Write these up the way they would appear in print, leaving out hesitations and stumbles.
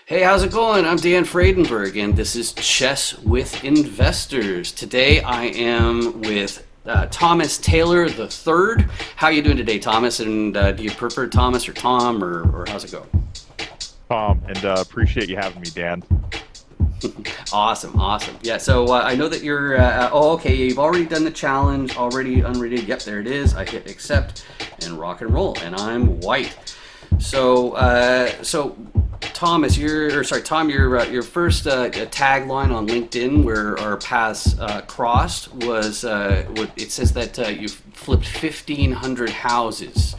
Hey, how's it going? I'm Dan Fradenburgh, and this is Chess with Investors. Today, I am with Thomas Taylor III. How you doing today, Thomas? And do you prefer Thomas or Tom, or how's it go? And appreciate you having me, Dan. Awesome, awesome. Yeah. So I know that you're. Oh, okay. You've already done the challenge. Already unrated. Yep, there it is. I hit accept and rock and roll, and I'm white. So Thomas, Tom, your first tagline on LinkedIn where our paths crossed was it says that you flipped 1,500 houses.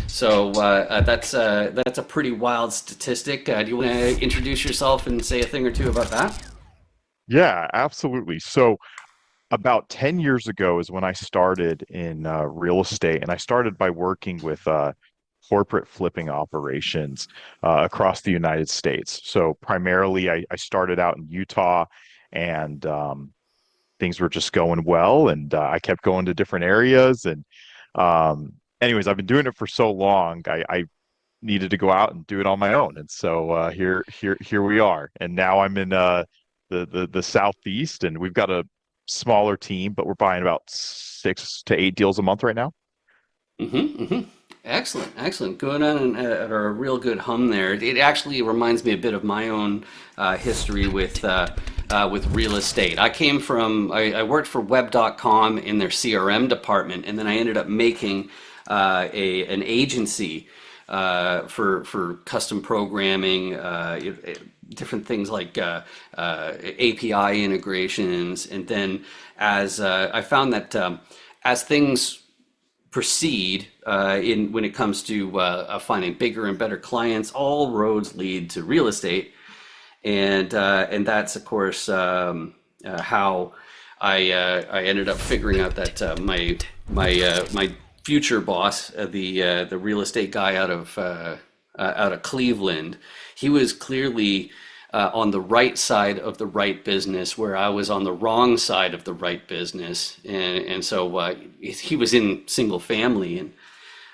So that's a pretty wild statistic. Do you want to introduce yourself and say a thing or two about that? Yeah, absolutely. So about 10 years ago is when I started in real estate, and I started by working with corporate flipping operations across the United States. So primarily, I started out in Utah, and things were just going well, and I kept going to different areas. And anyways, I've been doing it for so long, I needed to go out and do it on my own. And so here we are. And now I'm in the southeast, and we've got a smaller team, but we're buying about 6 to 8 deals a month right now. Mm-hmm, mm-hmm. Excellent, excellent. Going on at a real good hum there. It actually reminds me a bit of my own history with real estate. I worked for Web.com in their CRM department, and then I ended up making an agency for custom programming, different things like API integrations, and then as I found that as things proceed in when it comes to finding bigger and better clients. All roads lead to real estate, and that's of course how I ended up figuring out that my future boss, the real estate guy out of Cleveland, he was clearly on the right side of the right business, where I was on the wrong side of the right business, and so he was in single family, and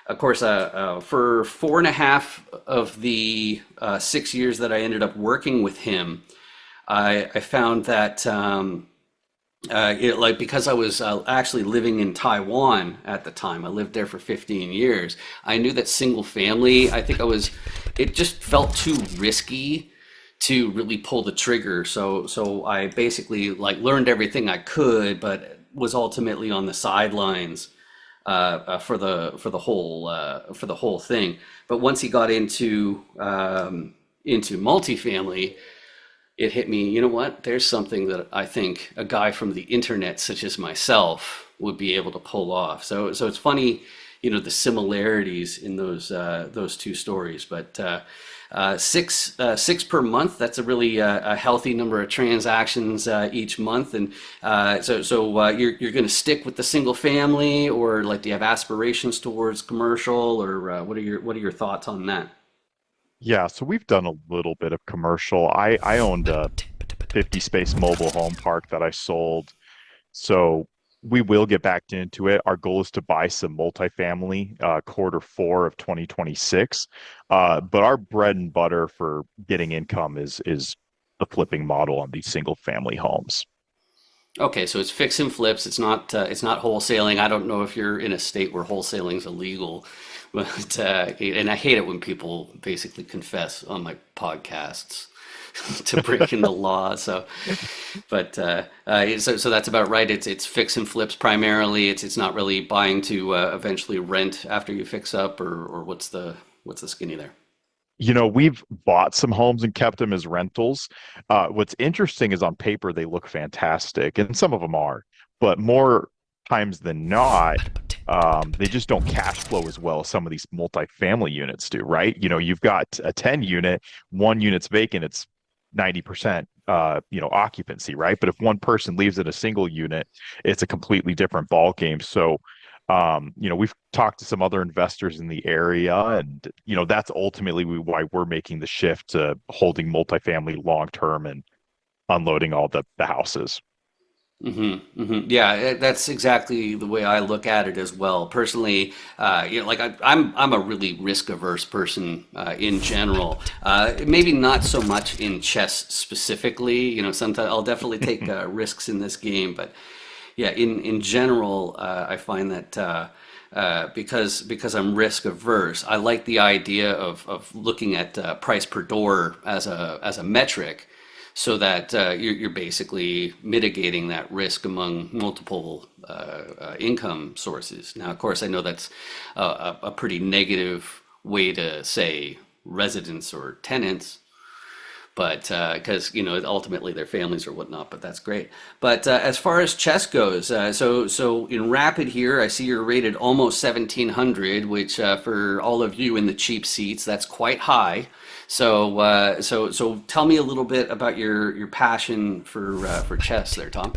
of course, for 4.5 of the 6 years that I ended up working with him, I found that because I was actually living in Taiwan at the time, I lived there for 15 years. I knew that single family, it just felt too risky to really pull the trigger. So I basically like learned everything I could, but was ultimately on the sidelines for the whole thing. But once he got into multifamily, it hit me. You know what? There's something that I think a guy from the internet, such as myself, would be able to pull off. So it's funny, the similarities in those two stories. But six per month. That's a really a healthy number of transactions each month. And you're going to stick with the single family, or like, do you have aspirations towards commercial, or what are your thoughts on that? Yeah, so we've done a little bit of commercial. I owned a 50 space mobile home park that I sold. So we will get back into it. Our goal is to buy some multifamily quarter 4 of 2026. But our bread and butter for getting income is the flipping model on these single family homes. Okay, so it's fix and flips. It's not wholesaling. I don't know if you're in a state where wholesaling is illegal, but and I hate it when people basically confess on my podcasts to breaking the law. So that's about right. It's fix and flips primarily. It's not really buying to eventually rent after you fix up, or what's the skinny there? We've bought some homes and kept them as rentals. What's interesting is on paper they look fantastic, and some of them are, but more times than not, they just don't cash flow as well as some of these multifamily units do, right? You've got a 10 unit, one unit's vacant, it's 90% occupancy, right? But if one person leaves in a single unit, it's a completely different ball game. So we've talked to some other investors in the area, and that's ultimately why we're making the shift to holding multifamily long term and unloading all the houses. Yeah, that's exactly the way I look at it as well. Personally, like I'm a really risk averse person in general. Maybe not so much in chess specifically. Sometimes I'll definitely take risks in this game, but yeah, in general, I find that because I'm risk averse, I like the idea of looking at price per door as a metric, so that you're basically mitigating that risk among multiple income sources. Now, of course, I know that's a pretty negative way to say residents or tenants, but because ultimately their families or whatnot. But that's great. But as far as chess goes, so in rapid here, I see you're rated almost 1700, which for all of you in the cheap seats, that's quite high. So tell me a little bit about your passion for chess there, Tom.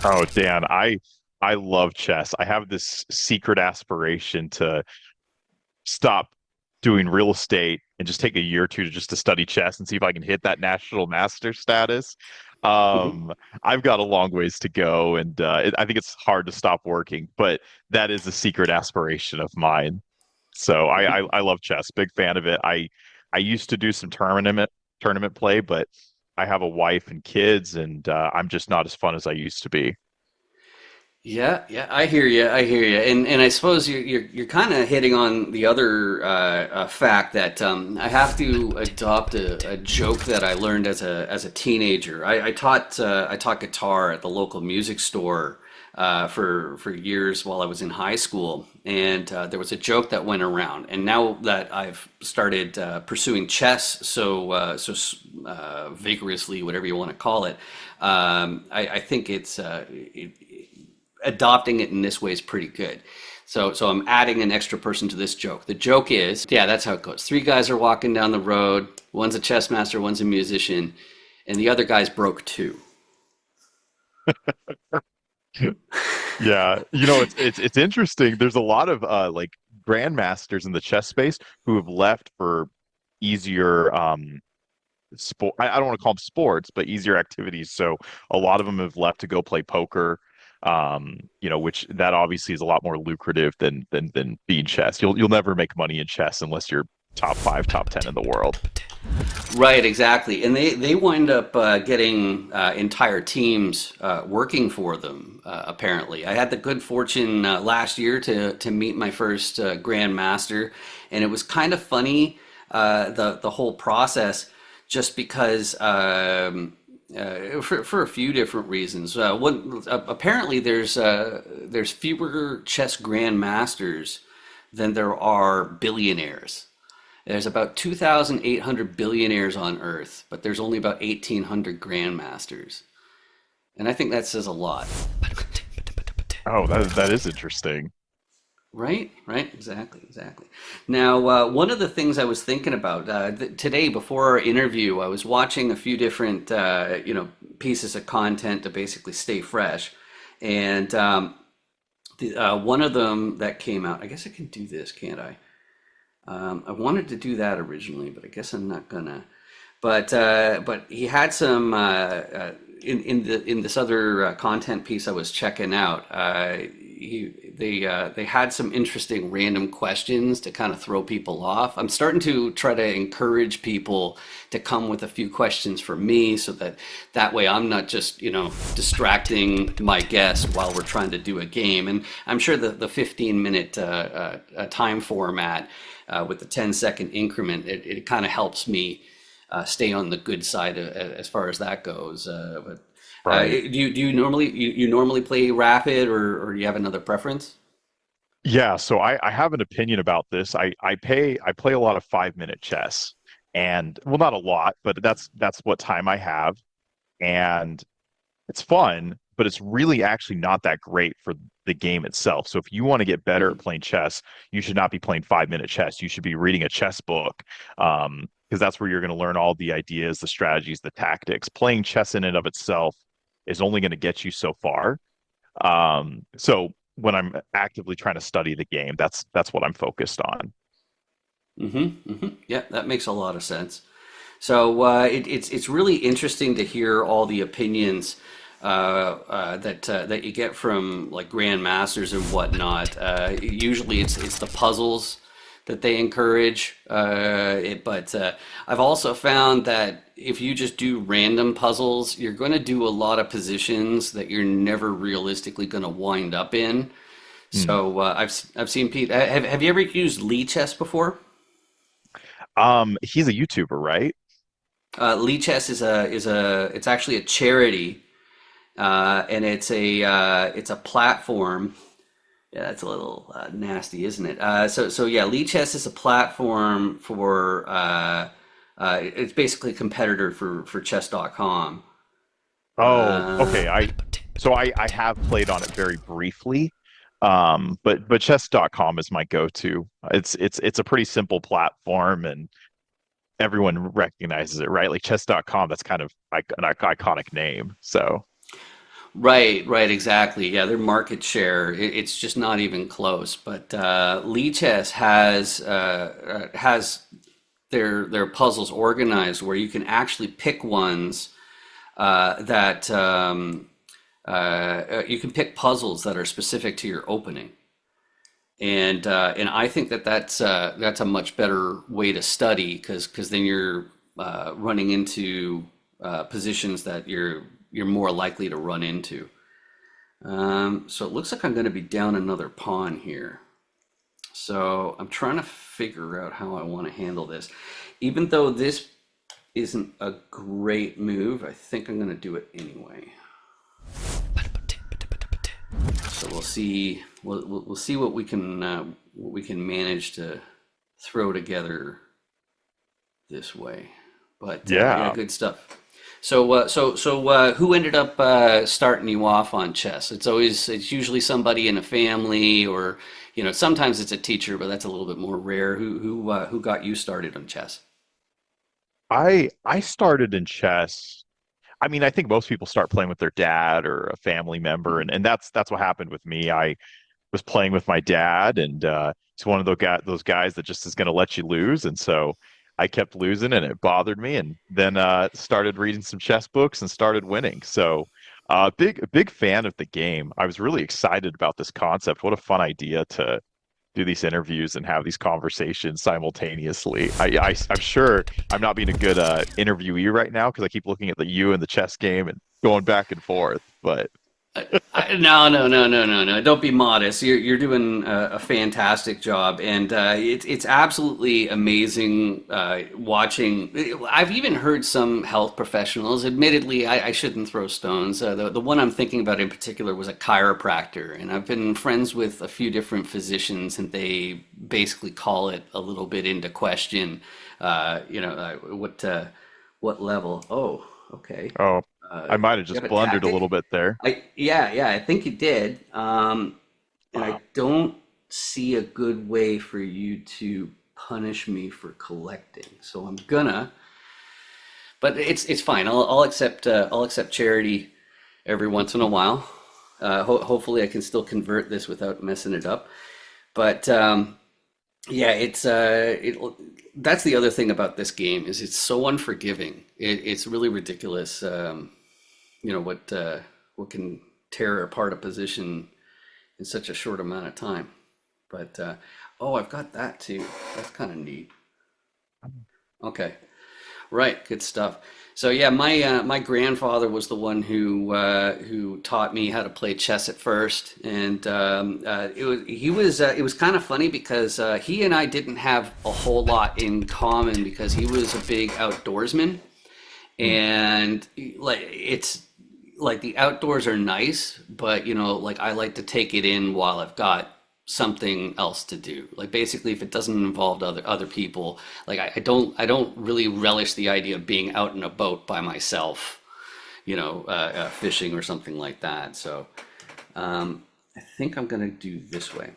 Oh, Dan, I love chess. I have this secret aspiration to stop doing real estate and just take a year or two to just to study chess and see if I can hit that national master status. Mhm. Um, I've got a long ways to go, and I think it's hard to stop working, but that is a secret aspiration of mine. So I love chess, big fan of it. I used to do some tournament play, but I have a wife and kids, and I'm just not as fun as I used to be. Yeah, yeah, I hear you. I hear you. And I suppose you're kind of hitting on the other fact that I have to adopt a joke that I learned as a teenager. I taught guitar at the local music store for years while I was in high school, and there was a joke that went around. And now that I've started pursuing chess vigorously, whatever you want to call it, I think adopting it in this way is pretty good. So I'm adding an extra person to this joke. The joke is, yeah, that's how it goes. Three guys are walking down the road. One's a chess master, one's a musician, and the other guy's broke too. Yeah, it's interesting. There's a lot of like grandmasters in the chess space who have left for easier sport. I don't want to call them sports, but easier activities. So a lot of them have left to go play poker. Which that obviously is a lot more lucrative than being chess. You'll never make money in chess unless you're top five, top 10 in the world. Right, exactly. And they wind up getting entire teams working for them, apparently. I had the good fortune last year to meet my first Grand Master, and it was kind of funny, the whole process, just because for a few different reasons. Apparently, there's fewer chess Grand Masters than there are billionaires. There's about 2,800 billionaires on Earth, but there's only about 1,800 grandmasters. And I think that says a lot. Oh, that is interesting. Right? Right? Exactly. Exactly. Now, one of the things I was thinking about today before our interview, I was watching a few different, pieces of content to basically stay fresh. And one of them that came out, I guess I can do this, can't I? I wanted to do that originally, but I guess I'm not gonna. But he had some in this other content piece I was checking out. They had some interesting random questions to kind of throw people off. I'm starting to try to encourage people to come with a few questions for me, so that way I'm not just distracting my guests while we're trying to do a game. And I'm sure the 15-minute time format with the 10-second increment, it kind of helps me stay on the good side as far as that goes. But Right. do you normally you normally play rapid, or do you have another preference? Yeah, so I have an opinion about this. I play a lot of 5 minute chess, and well, not a lot, but that's what time I have, and it's fun, but it's really actually not that great for the game itself. So if you want to get better at Mhm. playing chess, you should not be playing 5 minute chess. You should be reading a chess book, because that's where you're going to learn all the ideas, the strategies, the tactics. Playing chess in and of itself is only going to get you so far. So when I'm actively trying to study the game, that's what I'm focused on. Yeah, that makes a lot of sense. So it's really interesting to hear all the opinions that you get from like grandmasters and whatnot. Usually, it's the puzzles that they encourage. But I've also found that if you just do random puzzles, you're going to do a lot of positions that you're never realistically going to wind up in. Hmm. So I've seen Pete. Have you ever used Lee Chess before? He's a YouTuber, right? Lee Chess is it's actually a charity, and it's a platform. Yeah, that's a little nasty, isn't it? So yeah, Lee Chess is a platform for it's basically a competitor for chess.com. Oh, Uh, okay. I have played on it very briefly. But chess.com is my go-to. It's a pretty simple platform and everyone recognizes it, right? Like chess.com, that's kind of like an iconic name. So, right, exactly. Yeah, their market share, it's just not even close. But Lee Chess has their puzzles organized where you can actually pick ones that you can pick puzzles that are specific to your opening. And I think that that's a much better way to study because then you're running into positions that you're more likely to run into. So it looks like I'm going to be down another pawn here. So I'm trying to figure out how I want to handle this. Even though this isn't a great move, I think I'm going to do it anyway. So we'll see. We'll see what we can manage to throw together this way. But yeah, yeah. good stuff. Who ended up starting you off on chess? It's usually somebody in a family, or sometimes it's a teacher, but that's a little bit more rare. Who got you started on chess? I started in chess. I mean, I think most people start playing with their dad or a family member, and that's what happened with me. I was playing with my dad, and he's one of those guys that just is going to let you lose, and so I kept losing, and it bothered me, and then started reading some chess books and started winning. So, big fan of the game. I was really excited about this concept. What a fun idea to do these interviews and have these conversations simultaneously. I'm sure I'm not being a good interviewee right now because I keep looking at the you and the chess game and going back and forth, but. No. Don't be modest. You're doing a fantastic job, and it's absolutely amazing watching. I've even heard some health professionals. Admittedly, I shouldn't throw stones. The one I'm thinking about in particular was a chiropractor, and I've been friends with a few different physicians, and they basically call it a little bit into question. What level? Oh, okay. Oh, I might have You just have a blundered a little tactic? bit there. Yeah, I think you did. And I Wow. don't see a good way for you to punish me for collecting. So I'm gonna, but it's fine. I'll accept charity every once in a while. Hopefully I can still convert this without messing it up. But yeah, that's the other thing about this game is it's so unforgiving. It's really ridiculous. What can tear apart a position in such a short amount of time. But oh, I've got that too. That's kind of neat. Okay, right, good stuff. So yeah, my grandfather was the one who taught me how to play chess at first, and it was kind of funny because he and I didn't have a whole lot in common because he was a big outdoorsman, Hmm. and like it's like the outdoors are nice, but like I like to take it in while I've got something else to do. Like basically, if it doesn't involve other people, like I don't really relish the idea of being out in a boat by myself, fishing or something like that. So I think I'm gonna do this way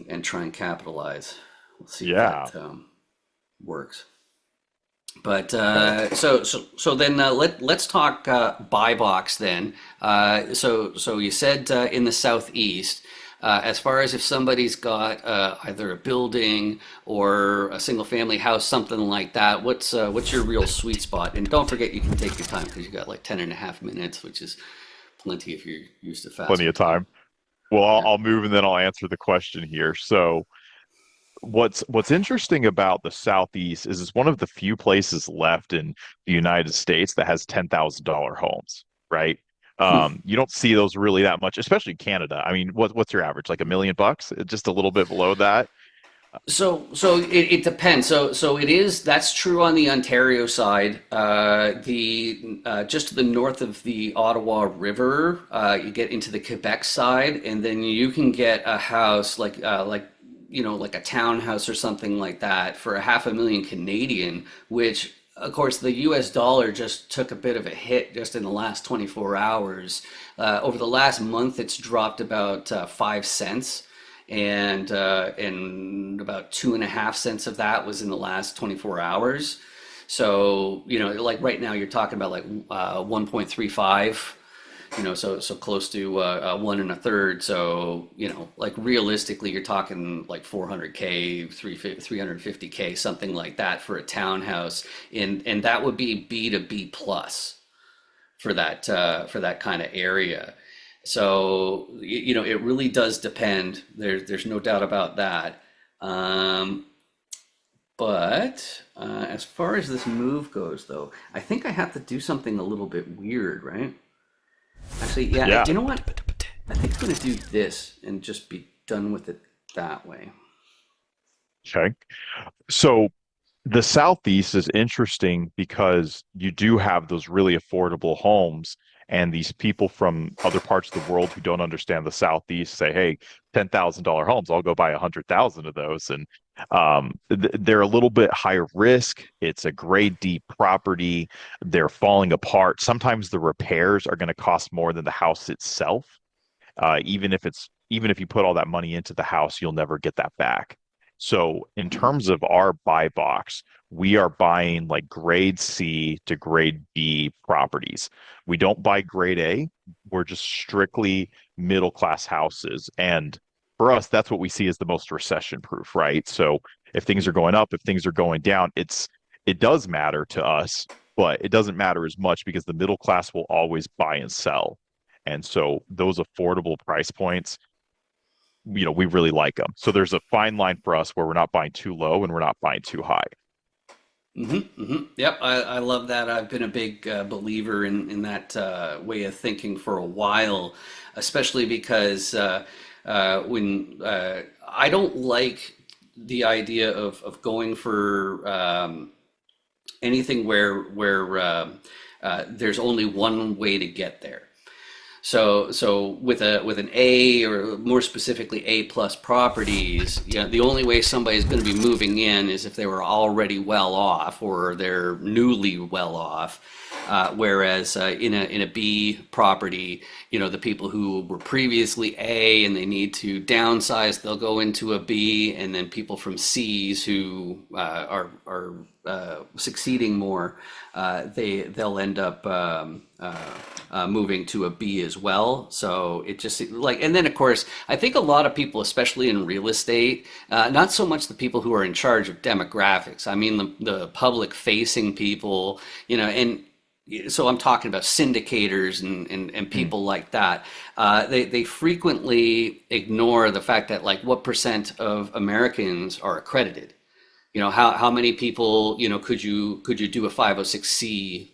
and try and capitalize. We'll see if Yeah. that works. But Okay. so then let's talk buy box then. So you said in the southeast. As far as if somebody's got either a building or a single family house, something like that, what's your real sweet spot? And don't forget you can take your time because you got like 10.5 minutes, which is plenty if you're used to Plenty faster of time. time. Well, Yeah. I'll move and then I'll answer the question here. So, what's interesting about the Southeast is it's one of the few places left in the United States that has $10,000 homes, right? You don't see those really that much, especially Canada. I mean, what's your average? Like $1 million? Just a little bit below that. So it depends. So it is that's true on the Ontario side. The just to the north of the Ottawa River, you get into the Quebec side, and then you can get a house like like a townhouse or something like that for a half a million Canadian, which of course the US dollar just took a bit of a hit just in the last 24 hours. Over the last month, it's dropped about 5 cents, and about 2.5 cents of that was in the last 24 hours. So like right now, you're talking about like 1.35. So close to one and a third. So like realistically, you're talking like 400K, 350K, something like that for a townhouse, and that would be B to B plus for that kind of area. So it really does depend. There's no doubt about that. Um, but as far as this move goes, though, I think I have to do something a little bit weird, right? Actually, yeah. Yeah. You know what? I think I'm gonna do this and just be done with it that way. Okay. So the Southeast is interesting because you do have those really affordable homes, and these people from other parts of the world who don't understand the Southeast say, "Hey, $10,000 homes, I'll go buy 100,000 of those." And they're a little bit higher risk. It's a grade D property. They're falling apart. Sometimes the repairs are going to cost more than the house itself. Even if you put all that money into the house, you'll never get that back. So in Mhm. terms of our buy box, we are buying like grade C to grade B properties. We don't buy grade A. We're just strictly middle class houses. And for us, that's what we see as the most recession proof, right? So if things are going up, if things are going down, it does matter to us, but it doesn't matter as much because the middle class will always buy and sell. And so those affordable price points, we really like them. So there's a fine line for us where we're not buying too low and we're not buying too high. Yep, I love that. I've been a big believer in that way of thinking for a while, especially because when I don't like the idea of going for anything where there's only one way to get there. So with an A, or more specifically A plus properties, the only way somebody's going to be moving in is if they were already well off or they're newly well off. Whereas in a B property, the people who were previously A and they need to downsize, they'll go into a B, and then people from C's who are succeeding more, they'll end up moving to a B as well. So it just like, and then of course, I think a lot of people, especially in real estate, not so much the people who are in charge of demographics. I mean, the public facing people, and so I'm talking about syndicators and Mm. people like that. They frequently ignore the fact that like what percent of Americans are accredited. How many people could you do a 506c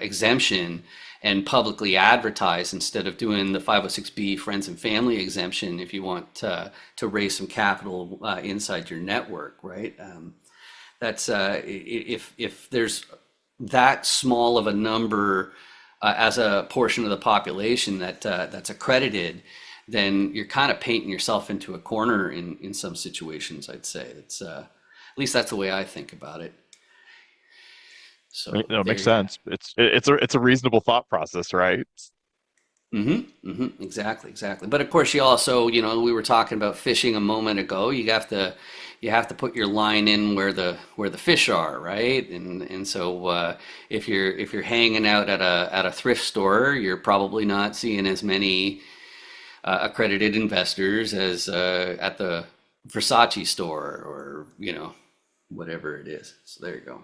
exemption and publicly advertise instead of doing the 506b friends and family exemption if you want to raise some capital inside your network, right? That's if there's that small of a number as a portion of the population that's accredited, then you're kind of painting yourself into a corner in some situations. I'd say it's at least that's the way I think about it. So It there makes you. sense. It's a reasonable thought process, right? Exactly, exactly. But of course, you also, we were talking about fishing a moment ago. You have to put your line in where the fish are, right? And so if you're hanging out at a thrift store, you're probably not seeing as many accredited investors as at the Versace store or whatever it is. So there you go.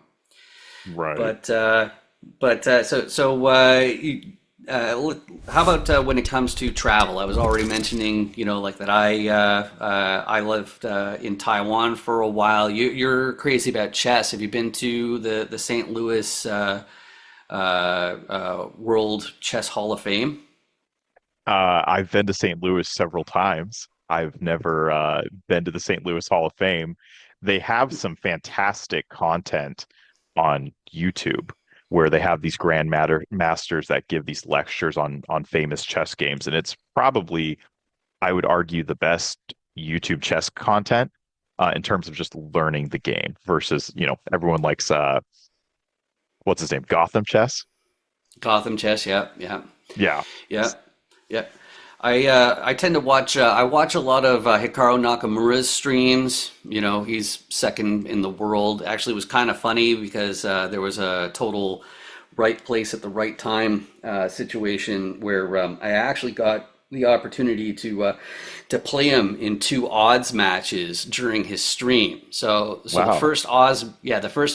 Right. But how about when it comes to travel? I was already mentioning, like that I lived in Taiwan for a while. You're crazy about chess. Have you been to the St. Louis World Chess Hall of Fame? I've been to St. Louis several times. I've never been to the St. Louis Hall of Fame. They have some fantastic content on YouTube where they have these masters that give these lectures on famous chess games, and it's probably, I would argue, the best YouTube chess content in terms of just learning the game versus, everyone likes what's his name? Gotham Chess? Gotham Chess, yeah, yeah. Yeah. Yeah, yeah. I tend to watch. I watch a lot of Hikaru Nakamura's streams. He's second in the world. Actually, it was kind of funny because there was a total right place at the right time situation where I actually got the opportunity to play him in two odds matches during his stream. So Wow. the first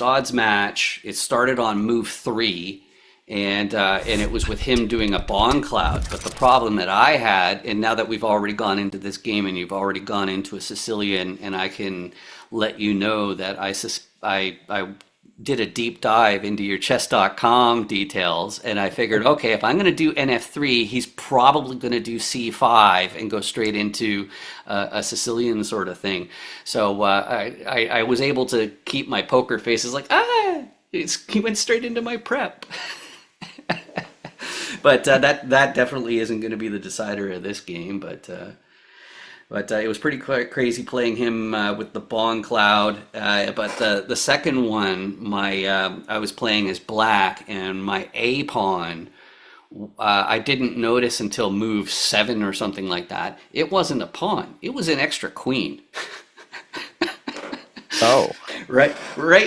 odds match, it started on move three, and it was with him doing a Bond cloud. But the problem that I had, and now that we've already gone into this game and you've already gone into a Sicilian, and I can let you know that I did a deep dive into your chess.com details, and I figured, okay, if I'm going to do NF3, he's probably going to do C5 and go straight into a Sicilian sort of thing. So I was able to keep my poker faces like, he went straight into my prep. But that definitely isn't going to be the decider of this game. But it was pretty crazy playing him with the Bong Cloud. But the second one, I was playing as black, and my A pawn, I didn't notice until move seven or something like that. It wasn't a pawn; it was an extra queen. Oh, Right.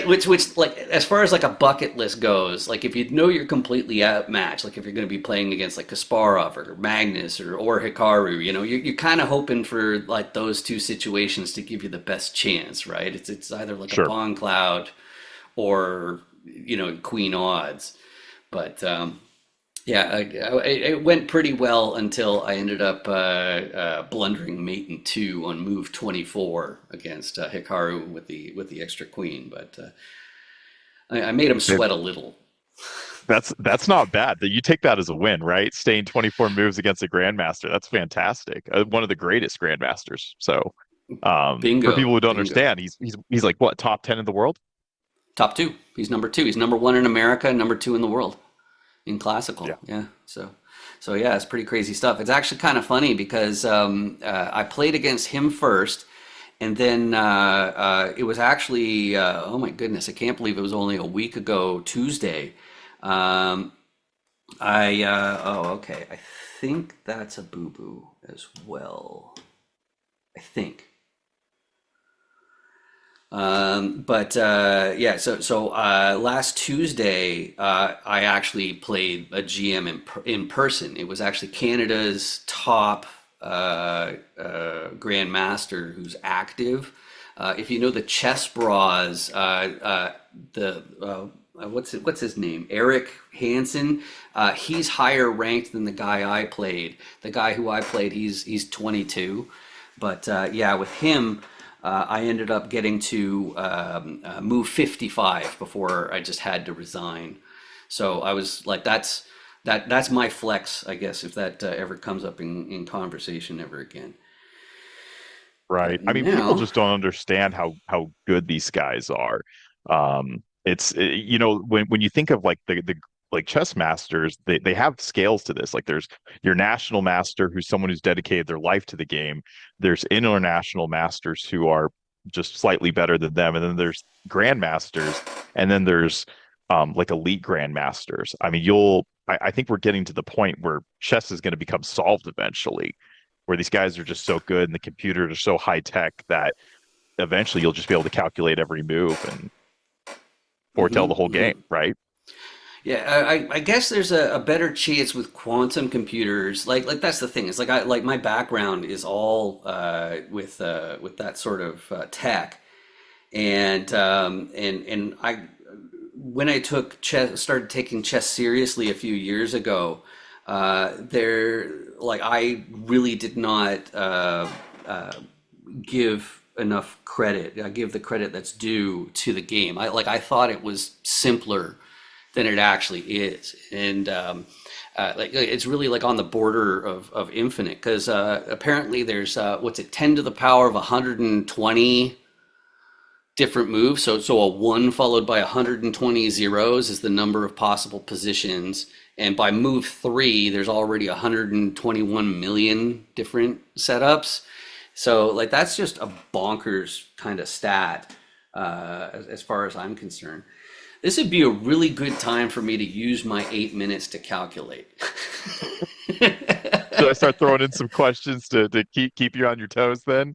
Which, like, as far as like a bucket list goes, like if you know you're completely outmatched, like if you're going to be playing against like Kasparov or Magnus or Hikaru, you're kind of hoping for like those two situations to give you the best chance, right? It's either like a sure. Bond Cloud or Queen odds, but yeah, it went pretty well until I ended up blundering mate in two on move 24 against Hikaru with the extra queen, but I made him It- sweat a little. that's not bad. That you take that as a win, right? Staying 24 moves against a grandmaster. That's fantastic. One of the greatest grandmasters. So, for Bingo, people who don't bingo. understand, he's like what, top 10 in the world? Top two. He's number two. He's number one in America, number two in the world in classical. Yeah. Yeah. So yeah, it's pretty crazy stuff. It's actually kind of funny because I played against him first, and then it was actually oh my goodness, I can't believe it was only a week ago Tuesday. Um, okay, I think that's a boo boo as well. I think. But yeah, so last Tuesday, I actually played a GM in person. It was actually Canada's top grandmaster who's active. If you know the Chess Bras, the what's his name? Eric Hansen. He's higher ranked than the guy I played. The guy who I played, he's 22. But yeah, with him, I ended up getting to move 55 before I just had to resign. So I was like, that's my flex, I guess, if that ever comes up in conversation ever again. Right. But I mean, people now, just don't understand how good these guys are. When you think of like the like chess masters, they have scales to this. Like there's your national master, who's someone who's dedicated their life to the game. There's international masters who are just slightly better than them, and then there's grandmasters, and then there's like elite grandmasters. I mean, I think we're getting to the point where chess is going to become solved eventually, where these guys are just so good and the computers are so high tech that eventually you'll just be able to calculate every move and foretell the whole game, right? Yeah, I guess there's a better chance with quantum computers. Like that's the thing. It's like I like my background is all with that sort of tech, and I when I took chess started taking chess seriously a few years ago, there like I really did not give enough credit. I give the credit that's due to the game. I thought it was simpler than it actually is, and like it's really like on the border of infinite because apparently there's what's it 10 to the power of 120 different moves. So a one followed by 120 zeros is the number of possible positions. And by move three, there's already 121 million different setups. So like that's just a bonkers kind of stat as far as I'm concerned. This would be a really good time for me to use my 8 minutes to calculate. Should I start throwing in some questions to keep you on your toes then?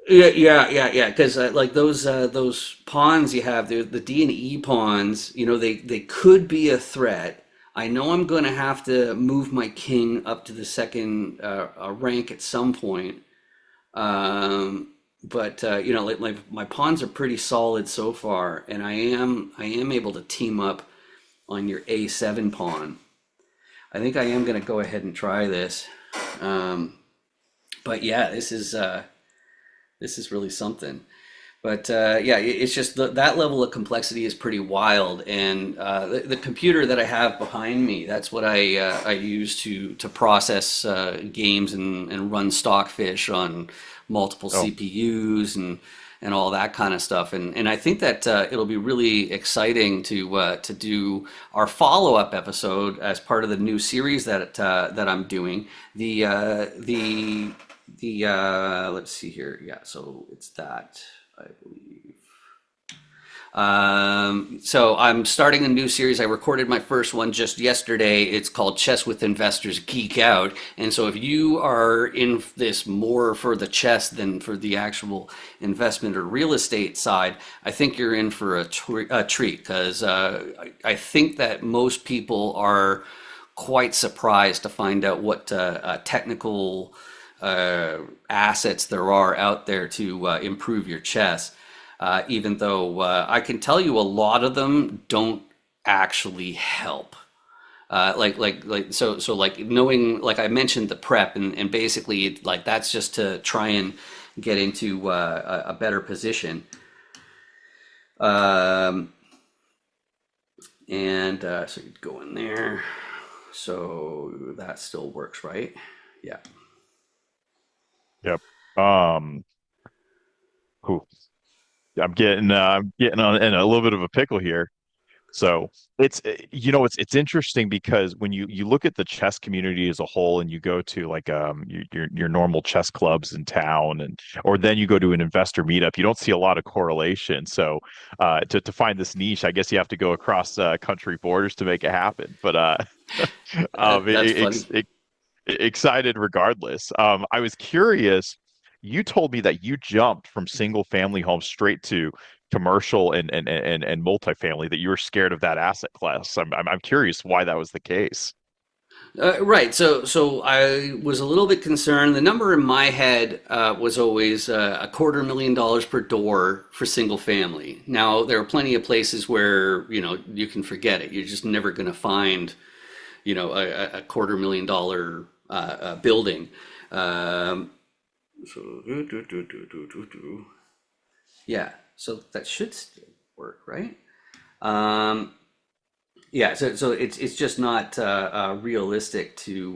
Yeah. Because like those pawns you have, the D and E pawns. They could be a threat. I know I'm going to have to move my king up to the second rank at some point. But like my pawns are pretty solid so far, and I am able to team up on your A7 pawn. I think I am going to go ahead and try this. Um, but yeah, this is really something. But yeah, it's just that level of complexity is pretty wild. And the computer that I have behind me, that's what I use to process games and run Stockfish on multiple Oh, CPUs and all that kind of stuff. And I think that it'll be really exciting to do our follow-up episode as part of the new series that I'm doing. The let's see here. Yeah, so it's that, I believe. So I'm starting a new series. I recorded my first one just yesterday. It's called Chess with Investors Geek Out. And so if you are in this more for the chess than for the actual investment or real estate side, I think you're in for a treat because I think that most people are quite surprised to find out what technical assets there are out there to improve your chess. Even though I can tell you a lot of them don't actually help. So like knowing, like I mentioned, the prep and basically like that's just to try and get into a better position. Um, and so you'd go in there. So that still works, right? Yeah. yep. Um, whew. I'm getting on in a little bit of a pickle here. So it's interesting because when you look at the chess community as a whole and you go to like your normal chess clubs in town and or then you go to an investor meetup, you don't see a lot of correlation. So to find this niche, I guess you have to go across country borders to make it happen. But That's funny. excited regardless. I was curious. You told me that you jumped from single family homes straight to commercial and multifamily, that you were scared of that asset class. I'm curious why that was the case. Right. So I was a little bit concerned. The number in my head was always $250,000 per door for single family. Now there are plenty of places where you can forget it. You're just never going to find a $250,000 building. Um, so yeah. So that should still work, right? Um, yeah. So it's just not realistic to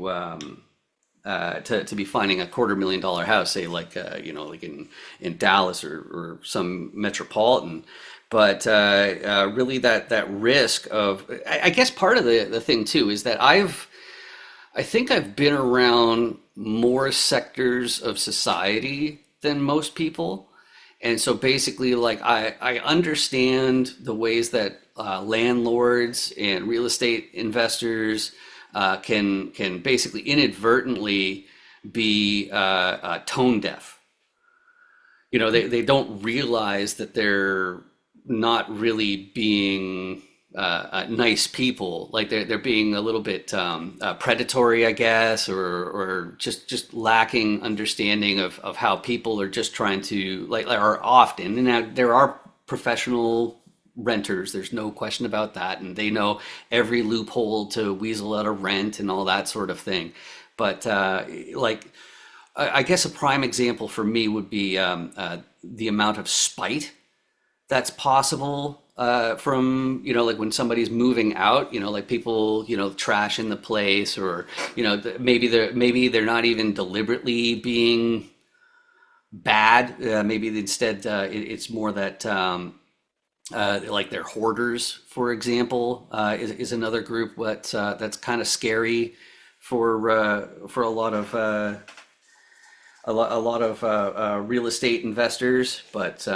be finding $250,000 house, say like like in Dallas or some metropolitan. But really, that risk of I guess part of the thing too is that I think I've been around more sectors of society than most people. And so basically, like I understand the ways that landlords and real estate investors can basically inadvertently be tone deaf. They don't realize that they're not really being nice people. Like they're being a little bit predatory, I guess, or just lacking understanding of how people are just trying to like are often. And now there are professional renters. There's no question about that, and they know every loophole to weasel out a rent and all that sort of thing. But like I guess a prime example for me would be the amount of spite that's possible from like when somebody's moving out, like people trash in the place, or maybe they're not even deliberately being bad. Maybe instead it's more that like they're hoarders, for example, is another group that's kind of scary for a lot of real estate investors. But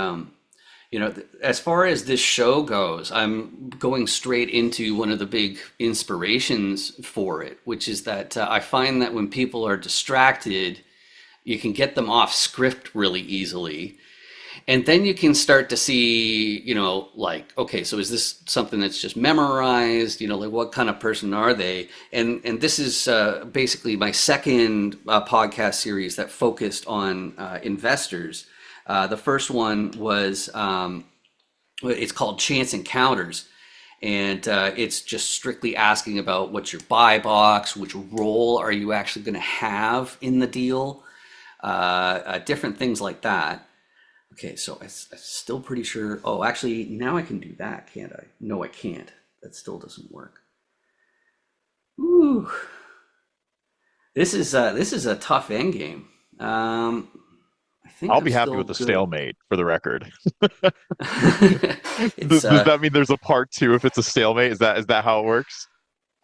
as far as this show goes, I'm going straight into one of the big inspirations for it, which is that I find that when people are distracted, you can get them off script really easily. And then you can start to see, like, okay, so is this something that's just memorized? Like what kind of person are they? And this is basically my second podcast series that focused on investors. The first one was it's called Chance Encounters, and it's just strictly asking about what's your buy box, which role are you actually going to have in the deal, different things like that. Okay, so I'm still pretty sure. Oh, actually, now I can do that, can't I? No, I can't. That still doesn't work. Ooh, this is a tough end game. I think I'll I'm be happy still with the good. stalemate for the record. It's Does that mean there's a part two if it's a stalemate? Is that how it works?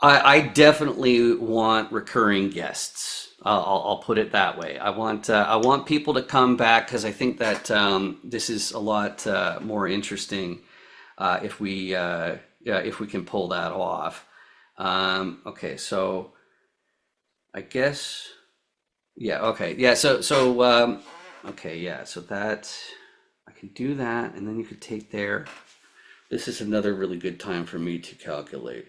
I definitely want recurring guests. I'll put it that way. I want people to come back because I think that this is a lot more interesting if we can pull that off. Okay, so I guess yeah. Okay, yeah. So okay, yeah. So that I can do that, and then you could take there. This is another really good time for me to calculate.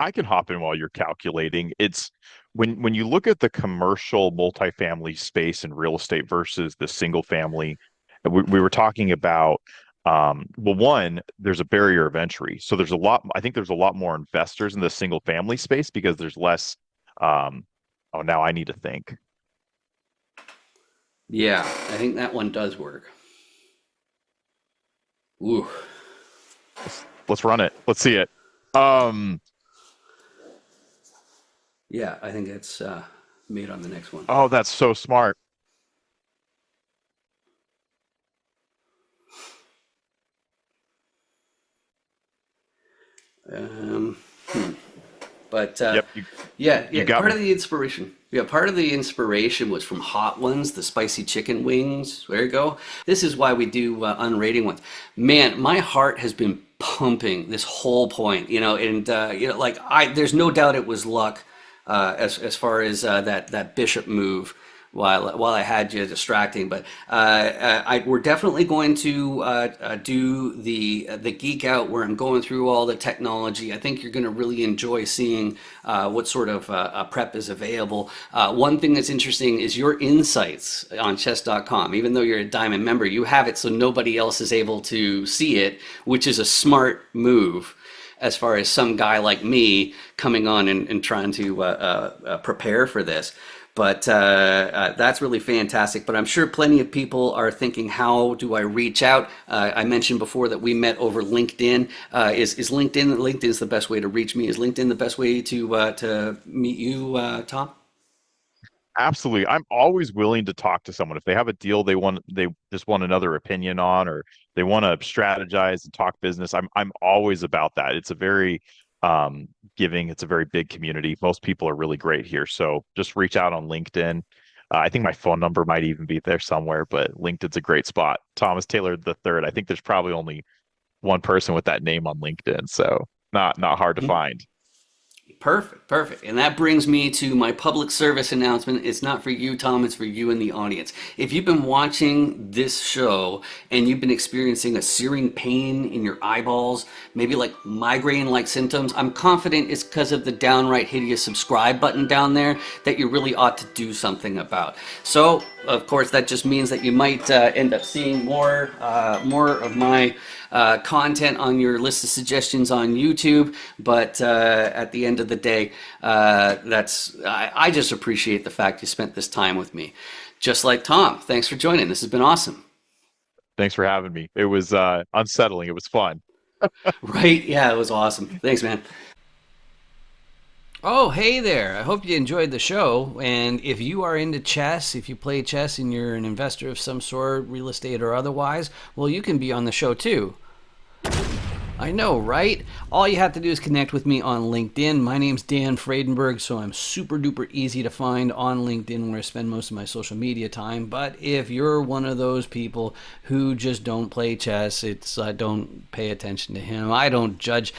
I can hop in while you're calculating. It's when you look at the commercial multifamily space and real estate versus the single family, we were talking about well, one, there's a barrier of entry. So I think there's a lot more investors in the single family space because there's less oh, now I need to think. Yeah, I think that one does work. Ooh, Let's run it. Let's see it. Um, yeah, I think it's made on the next one. oh, that's so smart. Um, but Yep, yeah, you yeah, got part me. of the inspiration. Yeah, part of the inspiration was from Hot Ones, the spicy chicken wings. There you go. This is why we do unrating ones. Man, my heart has been pumping this whole point, and like there's no doubt it was luck, as far as that bishop move. While I had you distracting, but we're definitely going to do the geek out where I'm going through all the technology. I think you're going to really enjoy seeing what sort of prep is available. One thing that's interesting is your insights on chess.com. Even though you're a diamond member, you have it so nobody else is able to see it, which is a smart move as far as some guy like me coming on and trying to prepare for this. But that's really fantastic. But I'm sure plenty of people are thinking, how do I reach out? I mentioned before that we met over LinkedIn. Is LinkedIn is the best way to reach me? Is LinkedIn the best way to meet you, Tom? Absolutely. I'm always willing to talk to someone if they have a deal they just want another opinion on, or they want to strategize and talk business. I'm always about that. It's a very giving, it's a very big community. Most people are really great here. So just reach out on LinkedIn. I think my phone number might even be there somewhere, but LinkedIn's a great spot. Thomas Taylor the third. I think there's probably only one person with that name on LinkedIn, so not hard to find. Perfect, perfect. And that brings me to my public service announcement. It's not for you, Tom, it's for you in the audience. If you've been watching this show and you've been experiencing a searing pain in your eyeballs, maybe like migraine like symptoms, I'm confident it's because of the downright hideous subscribe button down there that you really ought to do something about. So, of course, that just means that you might end up seeing more of my content on your list of suggestions on YouTube. But at the end of the day, I just appreciate the fact you spent this time with me. Just like Tom, thanks for joining. This has been awesome. Thanks for having me. It was unsettling. It was fun. Right? Yeah, it was awesome. Thanks, man. Oh, hey there. I hope you enjoyed the show. And if you are into chess, if you play chess and you're an investor of some sort, real estate or otherwise, well, you can be on the show too. I know, right? All you have to do is connect with me on LinkedIn. My name's Dan Fradenburgh, so I'm super duper easy to find on LinkedIn where I spend most of my social media time. But if you're one of those people who just don't play chess, it's don't pay attention to him. I don't judge.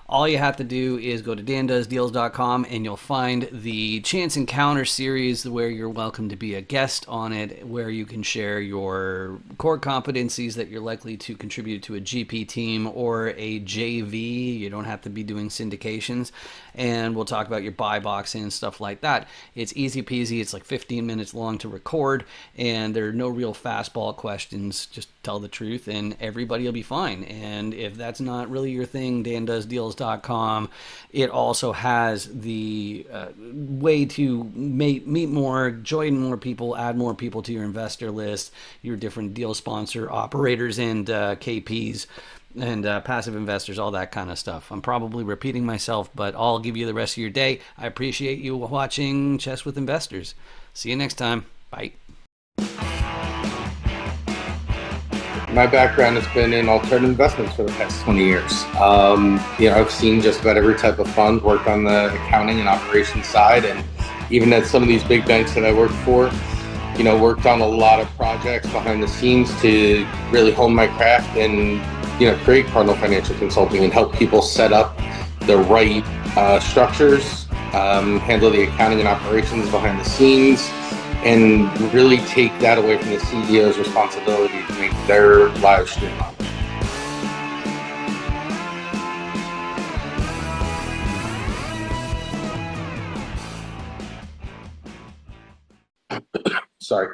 All you have to do is go to dandoesdeals.com and you'll find the Chance Encounter series where you're welcome to be a guest on it, where you can share your core competencies that you're likely to contribute to a GP team or a JV. You don't have to be doing syndications. And we'll talk about your buy box and stuff like that. It's easy peasy. It's like 15 minutes long to record, and there are no real fastball questions. Just tell the truth, and everybody will be fine. And if that's not really your thing, dandoesdeals.com, it also has the way to meet more, join more people, add more people to your investor list, your different deal sponsor operators and KPs and passive investors, all that kind of stuff. I'm probably repeating myself, but I'll give you the rest of your day. I appreciate you watching Chess with Investors. See you next time. Bye. My background has been in alternative investments for the past 20 years. I've seen just about every type of fund, worked on the accounting and operations side, and even at some of these big banks that I worked for, worked on a lot of projects behind the scenes to really hone my craft and, create Cardinal Financial Consulting and help people set up the right structures, handle the accounting and operations behind the scenes, and really take that away from the CEO's responsibility to make their lives streamlined. Sorry.